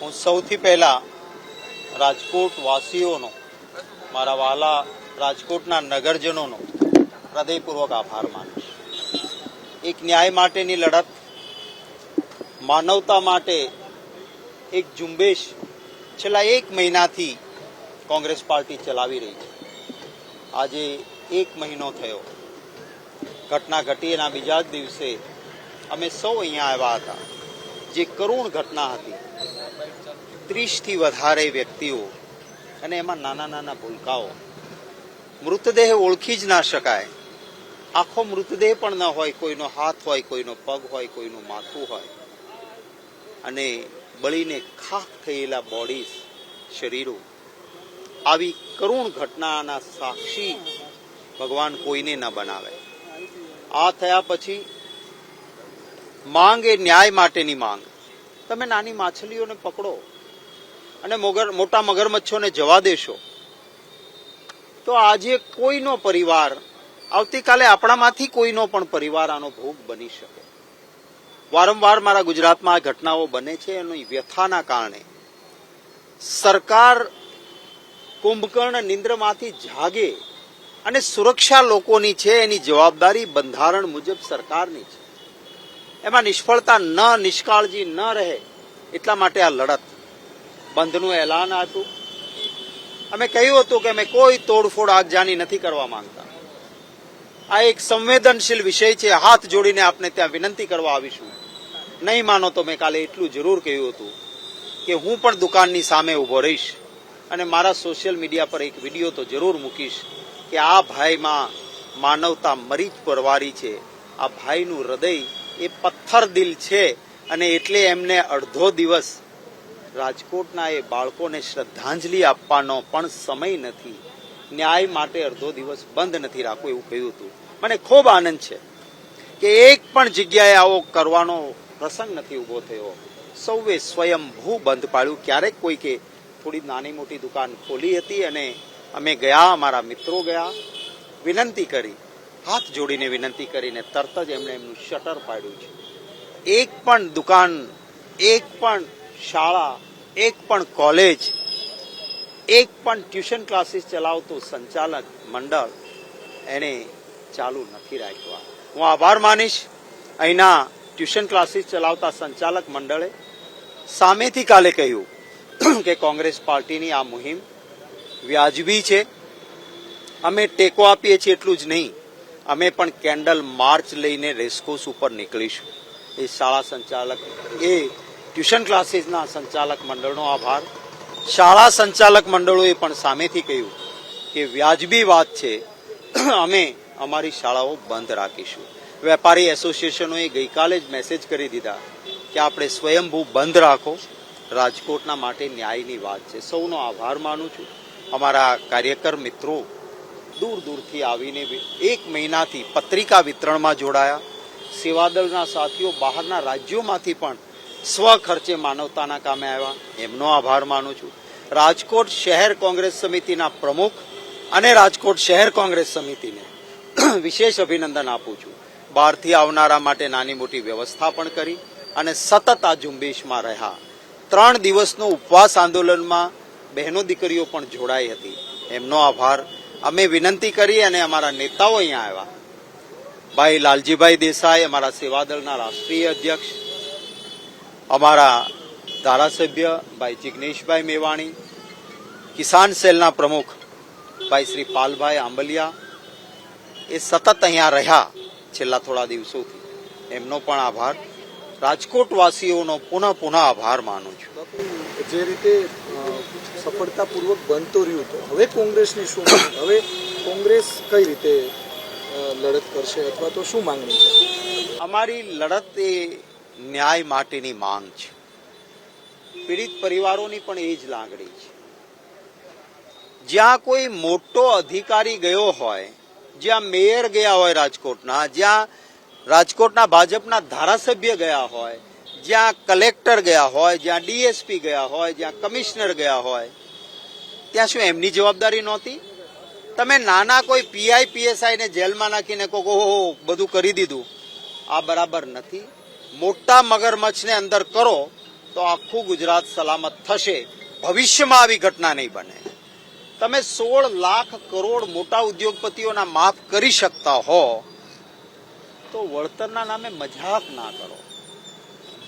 હું સૌથી પહેલા રાજકોટ વાસીઓનો, મારા વાલા રાજકોટના નગરજનોનો હૃદયપૂર્વક આભાર માનીશ. એક ન્યાય માટેની લડત, માનવતા માટે એક ઝુંબેશ છેલ્લા 1 મહિનાથી કોંગ્રેસ પાર્ટી ચલાવી રહી છે. આજે 1 મહિનો થયો. ઘટના ઘટી એના બીજા જ દિવસે અમે સૌ અહીંયા આવ્યા હતા. જે કરુણ ઘટના હતી, 30થી વધારે વ્યક્તિઓ અને એમાં નાના નાના ભૂલકાઓ, મૃતદેહ ઓળખી જ ના શકાય. આખો મૃતદેહ પણ ન હોય, કોઈનો હાથ હોય, કોઈનો પગ હોય, કોઈનું માથું હોય, અને બળીને ખાખ થયેલા બોડીઝ, શરીરો. આવી કરુણ ઘટનાના સાક્ષી ભગવાન કોઈને ન બનાવે. આ થયા પછી માંગ એ ન્યાય માટેની માંગ. તમે નાની માછલીઓને પકડો અને મોટા મગરમચ્છોને જવા દેશો તો આજે કોઈનો પરિવાર, આવતીકાલે આપણામાંથી કોઈનો પણ પરિવાર આનો ભોગ બની શકે. વારંવાર મારા ગુજરાતમાં આ ઘટનાઓ બને છે. એની વ્યથાના કારણે સરકાર કુંભકર્ણ નિંદ્રમાંથી જાગે અને સુરક્ષા લોકોની છે. એની જવાબદારી બંધારણ મુજબ સરકારની છે. એમાં નિષ્ફળતા નિષ્કાળજી ન રહે એટલા માટે આ લડત. બંધનું એલાન આપ્યું. અમે કહ્યું હતું કે અમે કોઈ તોડફોડ આગજાની નથી કરવા માંગતા. આ એક સંવેદનશીલ વિષય છે. હાથ જોડીને આપને ત્યાં વિનંતી કરવા આવીશું. નહીં માનો તો મેં કાલે એટલું જરૂર કહ્યું હતું કે હું પણ દુકાનની સામે ઊભો રહીશ અને મારા સોશિયલ મીડિયા પર એક વિડીયો તો જરૂર મૂકીશ કે આ ભાઈમાં માનવતા મરી જ પરવારી છે. આ ભાઈનું હૃદય એ પથ્થર દિલ છે અને એટલે એમને અડધો દિવસ રાજકોટના એ બાળકોને શ્રદ્ધાંજલિ આપવાનો પણ સમય નથી. ન્યાય માટે અડધો દિવસ બંધ નથી રાખવું, એવું કહ્યું હતું. મને ખૂબ આનંદ છે કે એક પણ જગ્યાએ આવો કરવાનો પ્રસંગ નથી ઊભો થયો. સૌએ સ્વયંભૂ બંધ પાડ્યું. ક્યારેક કોઈકે થોડી નાની મોટી દુકાન ખોલી હતી અને અમે ગયા, અમારા મિત્રો ગયા, વિનંતી કરી, હાથ જોડીને વિનંતી કરીને તરત જ એમણે એમનું શટર પાડ્યું છે. એક પણ દુકાન, એક પણ શાળા, એક પણ કોલેજ, એક પણ ટ્યુશન ક્લાસીસ ચલાવતું સંચાલક મંડળ એને ચાલુ નથી રાખ્યા. હું આભાર માનીશ અહીંના ટ્યુશન ક્લાસીસ ચલાવતા સંચાલક મંડળે સામેથી કાલે કહ્યું કે કોંગ્રેસ પાર્ટીની આ મુહિમ વ્યાજબી છે. અમે ટેકો આપીએ છીએ એટલું જ નહીં, અમે પણ કેન્ડલ માર્ચ લઈને રેસકોર્સ ઉપર નીકળીશું. એ શાળા સંચાલક, એ ટ્યુશન ક્લાસીસના સંચાલક મંડળનો આભાર. શાળા સંચાલક મંડળોએ પણ સામેથી કહ્યું કે વ્યાજબી વાત છે, અમે અમારી શાળાઓ બંધ રાખીશું. વેપારી એસોસિએશનોએ ગઈકાલે જ મેસેજ કરી દીધા કે આપણે સ્વયંભૂ બંધ રાખો. રાજકોટના માટે ન્યાયની વાત છે. સૌનો આભાર માનું છું. અમારા કાર્યકર મિત્રો દૂર દૂરથી આવીને 1 મહિનાથી પત્રિકા વિતરણમાં જોડાયા. સેવાદળના સાથીઓ બહારના રાજ્યોમાંથી પણ સ્વખર્ચે માનવતાના કામે આવ્યા. એમનો આભાર માનું છું. રાજકોટ શહેર કોંગ્રેસ સમિતિના પ્રમુખ અને રાજકોટ શહેર કોંગ્રેસ સમિતિને વિશેષ અભિનંદન આપું છું. બહારથી આવનારા માટે નાની મોટી વ્યવસ્થા પણ કરી અને સતત આ ઝુંબેશમાં રહ્યા. 3 દિવસનો ઉપવાસ આંદોલનમાં બહેનો દીકરીઓ પણ જોડાઈ હતી. એમનો આભાર. અમે વિનંતી કરી અને અમારા નેતાઓ અહીંયા આવ્યા. ભાઈ લાલજીભાઈ દેસાઈ, અમારા સેવાદળના રાષ્ટ્રીય અધ્યક્ષ, અમારા ધારાસભ્ય ભાઈ જિગ્નેશભાઈ મેવાણી, કિસાન સેલના પ્રમુખ ભાઈ શ્રી પાલભાઈ આંબલિયા, એ સતત અહીંયા રહ્યા છેલ્લા થોડા દિવસોથી. એમનો પણ આભાર. રાજકોટવાસીઓનો પુનઃ આભાર માનું છું. જે રીતે સફળતાપૂર્વક બનતો રહ્યું, તો હવે કોંગ્રેસની શું માંગ? હવે કોંગ્રેસ કઈ રીતે લડત કરશે અથવા તો શું માંગણી છે? અમારી લડત એ ન્યાય માટેની માંગ છે. પીડિત પરિવારોની પણ એ જ લાગણી છે. જ્યાં કોઈ મોટો અધિકારી ગયો હોય, જ્યાં મેયર ગયા હોય રાજકોટના, જ્યાં રાજકોટના ભાજપના ધારાસભ્ય ગયા હોય, જ્યાં કલેક્ટર ગયા હોય, જ્યાં ડીએસપી ગયા હોય, જ્યાં કમિશનર ગયા હોય, ત્યાં શું એમની જવાબદારી નહોતી? તમે નાના કોઈ પીઆઈ પીએસઆઈને જેલમાં નાખીને કહો બધું કરી દીધું, આ બરાબર નથી. મોટા મગરમચ્છને અંદર કરો તો તો આખું ગુજરાત સલામત થશે, ભવિષ્યમાં આવી ઘટના નહીં બને. તમે 16 લાખ કરોડ મોટા ઉદ્યોગપતિઓના માફ કરી શકતા હો તો વળતરના નામે મજાક ના કરો.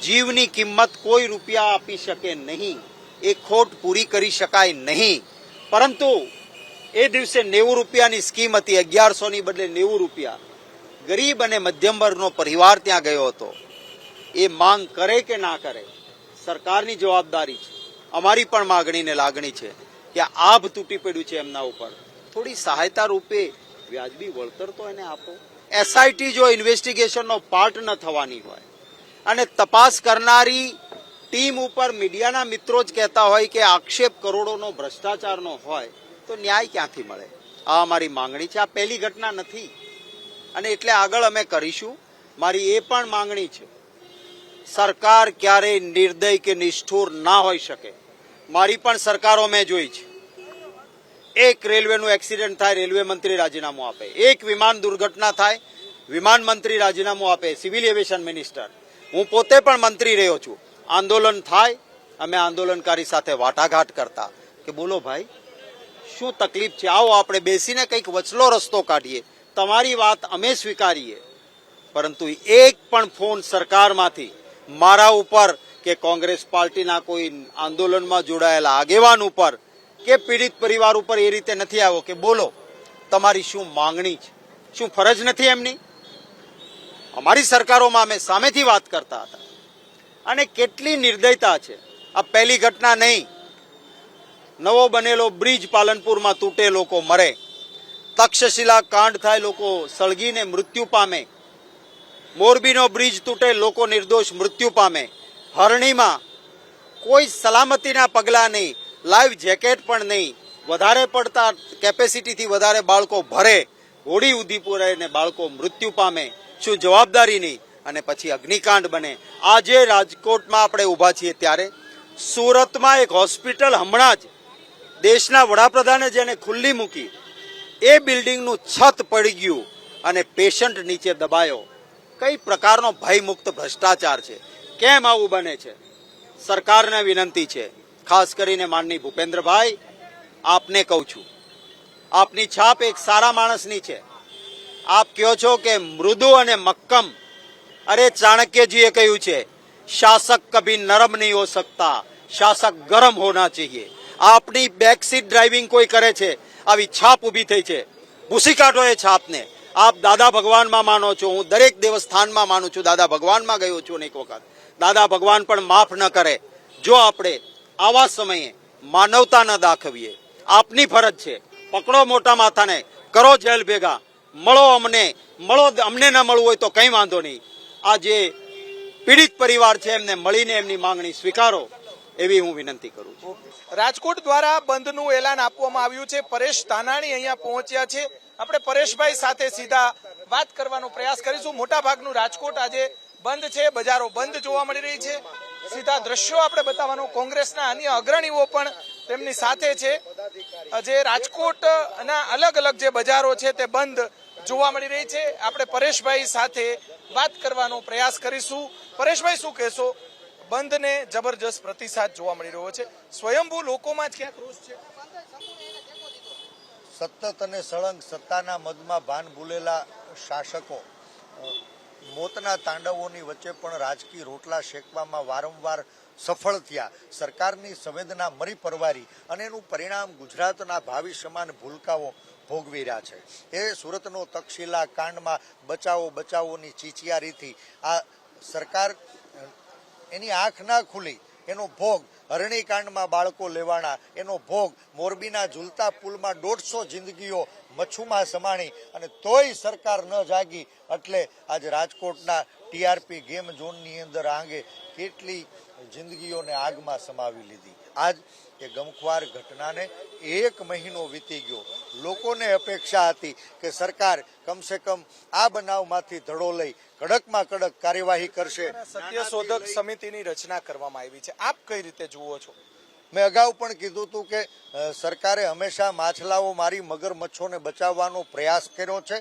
જીવની કિંમત કોઈ રૂપિયા આપી શકે નહીં, એ ખોટ પૂરી કરી શકાય નહીં. પરંતુ એ દિવસે 90 રૂપિયાની સ્કીમ હતી, 1100 ની બદલે 90 રૂપિયા. ગરીબ અને મધ્યમ વર્ગનો પરિવાર ત્યાં ગયો હતો. એ માંગ કરે કે ના કરે, સરકારની જવાબદારી છે. અમારી પણ માગણી ને લાગણી છે કે આભ તૂટી પડ્યું છે એમના ઉપર, થોડી સહાયતા રૂપે વ્યાજબી વળતર તો એને આપો. એસઆઈટી જો ઇન્વેસ્ટિગેશનનો પાર્ટ ન થવાની હોય અને તપાસ કરનારી ટીમ ઉપર મીડિયાના મિત્રો જ કહેતા હોય કે આક્ષેપ કરોડોનો ભ્રષ્ટાચારનો હોય તો ન્યાય ક્યાંથી મળે? આ અમારી માંગણી છે. આ પહેલી ઘટના નથી અને એટલે આગળ અમે કરીશું. મારી એ પણ માંગણી છે, સરકાર ક્યારેય નિર્દય કે નિષ્ઠુર ના હોઈ શકે. મારી પણ સરકારો મેં જોઈ છે. એક રેલવેનું એક્સિડન્ટ થાય, રેલવે મંત્રી રાજીનામું આપે. એક વિમાન દુર્ઘટના થાય, વિમાન મંત્રી રાજીનામું આપે, સિવિલ એવિએશન મિનિસ્ટર. હું પોતે પણ મંત્રી રહ્યો છું. આંદોલન થાય, અમે આંદોલનકારી સાથે વાટાઘાટ કરતા કે બોલો ભાઈ શું તકલીફ છે, આવો આપણે બેસીને કંઈક વચલો રસ્તો કાઢીએ, તમારી વાત અમે સ્વીકારીએ. પરંતુ એક પણ ફોન સરકારમાંથી મારા ઉપર કે કોંગ્રેસ પાર્ટીના કોઈ આંદોલનમાં જોડાયેલા આગેવાન ઉપર કે પીડિત પરિવાર ઉપર એ રીતે નથી આવ્યો કે બોલો તમારી શું માંગણી છે, શું ફરજ નથી એમની? અમારી સરકારોમાં અમે સામેથી વાત કરતા હતા. અને કેટલી નિર્દયતા છે. આ પહેલી ઘટના નહીં. નવો બનેલો બ્રિજ પાલનપુરમાં તૂટે, લોકો મરે. તક્ષશિલા કાંડ થાય, લોકો સળગીને મૃત્યુ પામે. મોરબીનો બ્રિજ તૂટે, લોકો નિર્દોષ મૃત્યુ પામે. હરણીમાં કોઈ સલામતીના પગલાં નહીં, લાઈવ જેકેટ પણ નહીં, વધારે પડતા કેપેસિટીથી વધારે બાળકો ભરે, હોડી ઉધીપુર અને બાળકો મૃત્યુ પામે. શું જવાબદારી નહીં? અને પછી અગ્નિકાંડ બને. આજે રાજકોટમાં આપણે ઊભા છીએ ત્યારે સુરતમાં એક હોસ્પિટલ હમણાં જ દેશના વડાપ્રધાને જેને ખુલ્લી મૂકી, એ બિલ્ડિંગનું છત પડી ગયું અને પેશન્ટ નીચે દબાયો. કઈ પ્રકારનો ભયમુક્ત ભ્રષ્ટાચાર છે? કેમ આવું બને છે? સરકારને વિનંતી છે, ખાસ કરીને માનની ભૂપેન્દ્રભાઈ, આપને કહું છું, આપની છાપ એક સારા માણસની છે. આપ કહો છો કે મૃદુ અને મક્કમ. અરે ચાણક્યજીએ કહ્યું છે, શાસક કભી નરમ નહીં હો સકતા, શાસક ગરમ હોના चाहिए. આપની બેકસીટ ડ્રાઇવિંગ કોઈ કરે છે, આવી છાપ ઊભી થઈ છે. ભૂસી કાઢો એ છાપને. આપ દાદા ભગવાનમાં માનો છો, હું દરેક દેવસ્થાનમાં માનું છું, દાદા ભગવાનમાં ગયો છું અનેક વખત. દાદા ભગવાન પણ માફ ન કરે જો આપણે આવા સમયે માનવતા ન દાખવીએ. આપની ફરજ છે, પકડો મોટા માથાને, કરો જેલ ભેગા, મળો અમને ન મળવું હોય તો કંઈ વાંધો નહીં. આ જે પીડિત પરિવાર છે એમને મળીને એમની માંગણી સ્વીકારો એવી હું વિનંતી કરું છું. રાજકોટ દ્વારા બંધનું એલાન આપવામાં આવ્યું છે. પરેશ ધાનાણી અહીંયા પહોંચ્યા છે. આપણે પરેશભાઈ સાથે સીધા વાત કરવાનો પ્રયાસ કરીશું. મોટા ભાગનું રાજકોટ આજે બંધ છે, બજારો બંધ જોવા મળી રહી છે. સીધા દ્રશ્યો આપણે બતાવવાનો, કોંગ્રેસના અન્ય અગ્રણીઓ પણ તેમની સાથે છે. જે રાજકોટના અલગ અલગ જે બજારો છે તે બંધ જોવા મળી રહી છે. આપણે પરેશભાઈ સાથે વાત કરવાનો પ્રયાસ કરીશું. પરેશભાઈ, શું કહેશો? બંધને જબરજસ્ત પ્રતિસાદ જોવા મળી રહ્યો છે. સ્વયંભૂ લોકોમાં જ ક્યાંક રોષ છે. સતત અને સળંગ સત્તાના મદમાં ભાન ભૂલેલા શાસકો મોતના તાંડવોની વચ્ચે પણ રાજકીય રોટલા શેકવામાં વારંવાર સફળ થયા. સરકારની સંવેદના મરી પરવારી અને એનું પરિણામ ગુજરાતના ભાવિ સમાન ભૂલકાઓ ભોગવી રહ્યા છે. એ સુરતનો તક્ષશિલા કાંડમાં બચાવોની ચીચિયારીથી આ સરકાર એની આંખ ના ખુલી, એનો ભોગ હરણીકાંડમાં બાળકો લેવાના, એનો ભોગ મોરબીના ઝૂલતા પુલમાં 150 જિંદગીઓ મચ્છુમાં સમાણી અને તોય સરકાર ન જાગી. એટલે આજે રાજકોટના ટીઆરપી ગેમ ઝોનની અંદર આંગે કેટલી જિંદગીઓને આગમાં સમાવી લીધી. આજ એ ગમખ્વાર ઘટનાને 1 મહિનો વીતી ગયો. લોકોને અપેક્ષા હતી કે સરકાર કમસે કમ આ બનાવમાંથી ધડો લઈ કડકમાં કડક કાર્યવાહી કરશે. સત્યશોધક સમિતિની રચના કરવામાં આવી છે. આપ કઈ રીતે જુઓ છો? મેં અગાઉ પણ કીધું હતું કે સરકારે હંમેશા માછલાઓ મારી મગરમચ્છોને બચાવવાનો પ્રયાસ કર્યો છે.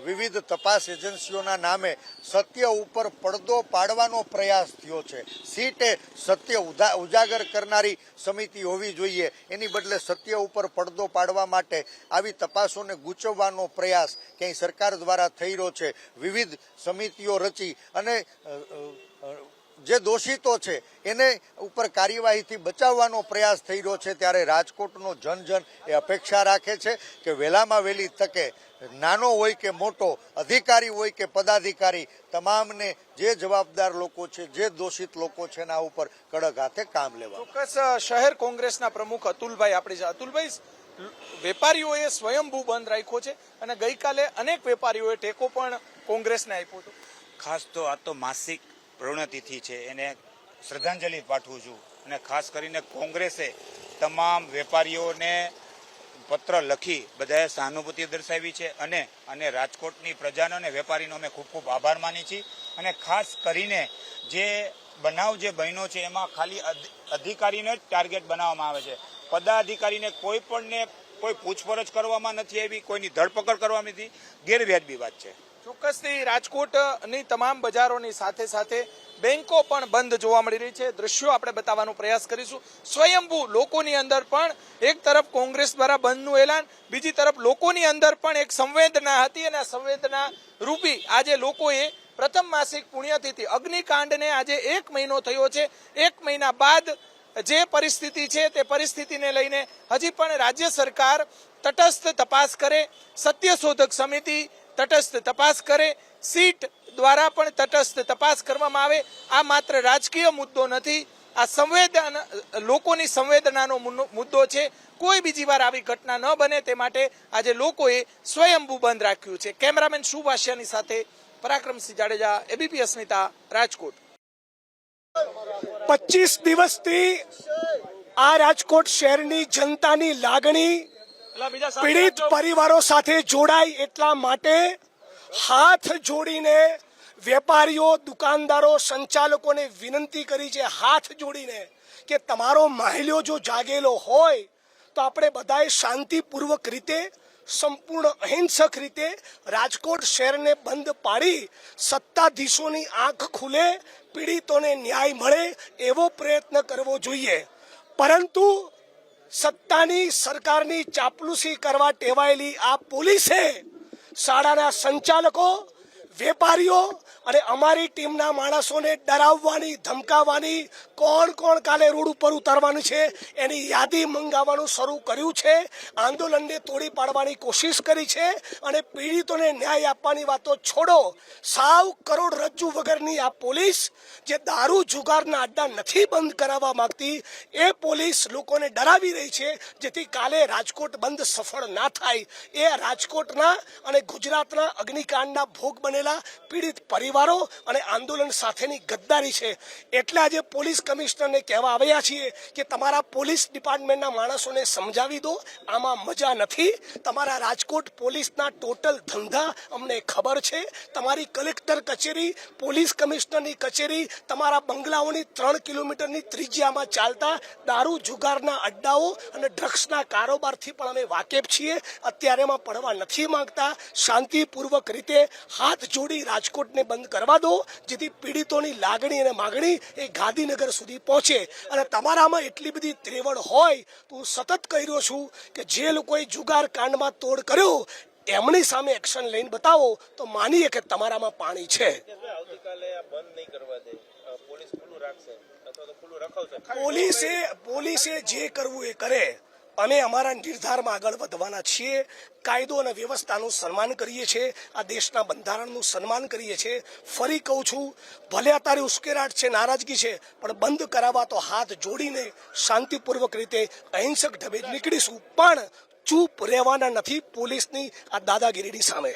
વિવિધ તપાસ એજન્સીઓના નામે સત્ય ઉપર પડદો પાડવાનો પ્રયાસ થયો છે. સીટે સત્ય ઉજાગર કરનારી સમિતિ હોવી જોઈએ, એની બદલે સત્ય ઉપર પડદો પાડવા માટે આવી તપાસોને ગૂંચવવાનો પ્રયાસ ક્યાંય સરકાર દ્વારા થઈ રહ્યો છે. વિવિધ સમિતિઓ રચી અને જે દોષિતો છે એને ઉપર કાર્યવાહીથી બચાવવાનો પ્રયાસ થઈ રહ્યો છે. ત્યારે રાજકોટનો જનજન એ અપેક્ષા રાખે છે કે વહેલામાં વહેલી તકે નાનો હોય કે મોટો, અધિકારી હોય કે પદાધિકારી, તમામને જે જવાબદાર લોકો છે, જે દોષિત લોકો છે એના ઉપર કડક હાથે કામ લેવા. ચોક્કસ શહેર કોંગ્રેસના પ્રમુખ અતુલભાઈ આપણી છે. અતુલભાઈ, વેપારીઓએ સ્વયંભૂ બંધ રાખ્યો છે અને ગઈકાલે અનેક વેપારીઓએ ટેકો પણ કોંગ્રેસને આપ્યો હતો. ખાસ તો આ તો માસિક પ્રવૃત્તિથિ છે, એને શ્રદ્ધાંજલિ પાઠવું છું. અને ખાસ કરીને કોંગ્રેસે તમામ વેપારીઓને પત્ર લખી બધાએ સહાનુભૂતિ દર્શાવી છે અને રાજકોટની પ્રજાનો અને વેપારીનો અમે ખૂબ ખૂબ આભાર માની છીએ. અને ખાસ કરીને જે બનાવ જે બન્યો છે એમાં ખાલી અધિકારીને જ ટાર્ગેટ બનાવવામાં આવે છે. પદાધિકારીને કોઈ પણને કોઈ પૂછપરછ કરવામાં નથી આવી, કોઈની ધરપકડ કરવામાં નથી. ગેરવ્યાજબી વાત છે. ચોક્કસથી રાજકોટની તમામ બજારોની સાથે સાથે બેંકો પણ બંધ જોવા મળી રહી છે. દ્રશ્યો આપણે બતાવવાનો પ્રયાસ કરીશું. સ્વયંભૂ લોકોની અંદર પણ એક તરફ કોંગ્રેસ દ્વારા બંધનું એલાન, બીજી તરફ લોકોની અંદર પણ એક સંવેદના હતી અને સંવેદના રૂપી આજે લોકોએ પ્રથમ માસિક પુણ્યતિથિ અગ્નિકાંડને આજે 1 મહિનો થયો છે. 1 મહિના બાદ જે પરિસ્થિતિ છે તે પરિસ્થિતિને લઈને હજી પણ રાજ્ય સરકાર તટસ્થ તપાસ કરે, સત્યશોધક સમિતિ તટસ્થ તપાસ કરે, સીટ દ્વારા પણ તટસ્થ તપાસ કરવામાં આવે. આ માત્ર રાજકીય મુદ્દો નથી, આ લોકોની સંવેદનાનો મુદ્દો છે. કોઈ બીજી વાર આવી ઘટના ન બને તે માટે આજે લોકોએ સ્વયંભૂ બંધ રાખ્યું છે. કેમેરામેન શુભાશિયાની સાથે પરાક્રમસિંહ જાડેજા, એબીપી અસ્મિતા, રાજકોટ. 25 દિવસથી આ રાજકોટ શહેરની જનતાની લાગણી પીડિત પરિવારો સાથે જોડાય એટલા માટે હાથ જોડીને વેપારીઓ, દુકાનદારો, સંચાલકોને વિનંતી કરી છે, હાથ જોડીને, કે તમારો માહિલ્યો જો જાગેલો હોય તો આપણે બધાએ શાંતિપૂર્વક રીતે, સંપૂર્ણ અહિંસક રીતે રાજકોટ શહેરને બંધ પાડી સત્તાધીશોની આંખ ખુલે, પીડિતોને ન્યાય મળે એવો પ્રયત્ન કરવો જોઈએ. પરંતુ સત્તાની, સરકારની ચાપલુસી કરવા ટેવાયેલી આ પોલીસે શાળાના સંચાલકો, વેપારીઓ અને અમારી ટીમના માણસોને ડરાવવાની, ધમકાવવાની, કોણ કોણ કાલે રોડ ઉપર ઉતારવાનું છે એની યાદી મંગાવવાનું શરૂ કર્યું છે. આંદોલનને તોડી પાડવાની કોશિશ કરી છે અને પીડિતોને ન્યાય આપવાની વાતો છોડો. સાવ કરોડરજ્જુ વગરની આ પોલીસ જે દારૂ જુગારના અડ્ડા નથી બંધ કરાવવા માંગતી, એ પોલીસ લોકોને ડરાવી રહી છે જેથી કાલે રાજકોટ બંધ સફળ ના થાય. એ રાજકોટના અને ગુજરાતના અગ્નિકાંડના ભોગ બનેલા પીડિત પરિવારો અને આંદોલન સાથેની ગદ્દારી છે. એટલે આજે પોલીસ કમિશનરને કહેવા આવ્યા છીએ કે તમારા પોલીસ ડિપાર્ટમેન્ટના માણસોને સમજાવી દો, આમાં મજા નથી. તમારા રાજકોટ પોલીસના ટોટલ ધંધા અમને ખબર છે. તમારી કલેક્ટર કચેરી, પોલીસ કમિશનરની કચેરી, તમારા બંગલાઓની 3 કિલોમીટરની ત્રિજ્યામાં ચાલતા દારૂ જુગારના અડ્ડાઓ અને ડ્રગ્સના કારોબારથી પણ અમે વાકેફ છીએ. અત્યારે એમાં પડવા નથી માંગતા. શાંતિપૂર્વક રીતે હાથ જોડી રાજકોટને બંધ કરવા દો જેથી પીડિતોની લાગણી અને માગણી એ ગાંધીનગર સુધી પહોંચે. અને તમારામાં એટલી બધી ત્રેવડ હોય તો હું સતત કહી રહ્યો છું કે જે લોકોએ જુગાર કાંડમાં તોડ કર્યો એમની સામે એક્શન લઈને બતાવો તો માનીએ કે તમારામાં પાણી છે. પોલીસે જે કરવું એ કરે. અમે અમારા નિર્ધારમાં આગળ વધવાના છીએ. કાયદો અને વ્યવસ્થાનું સન્માન કરીએ છીએ, આ દેશના બંધારણનું સન્માન કરીએ છીએ. ફરી કહું છું, ભલે અત્યારે ઉશ્કેરાટ છે, નારાજગી છે, પણ બંધ કરાવવા તો હાથ જોડીને શાંતિપૂર્વક રીતે અહિંસક ઢબે નીકળીશું. પણ ચૂપ રહેવાના નથી પોલીસની આ દાદાગીરીની સામે.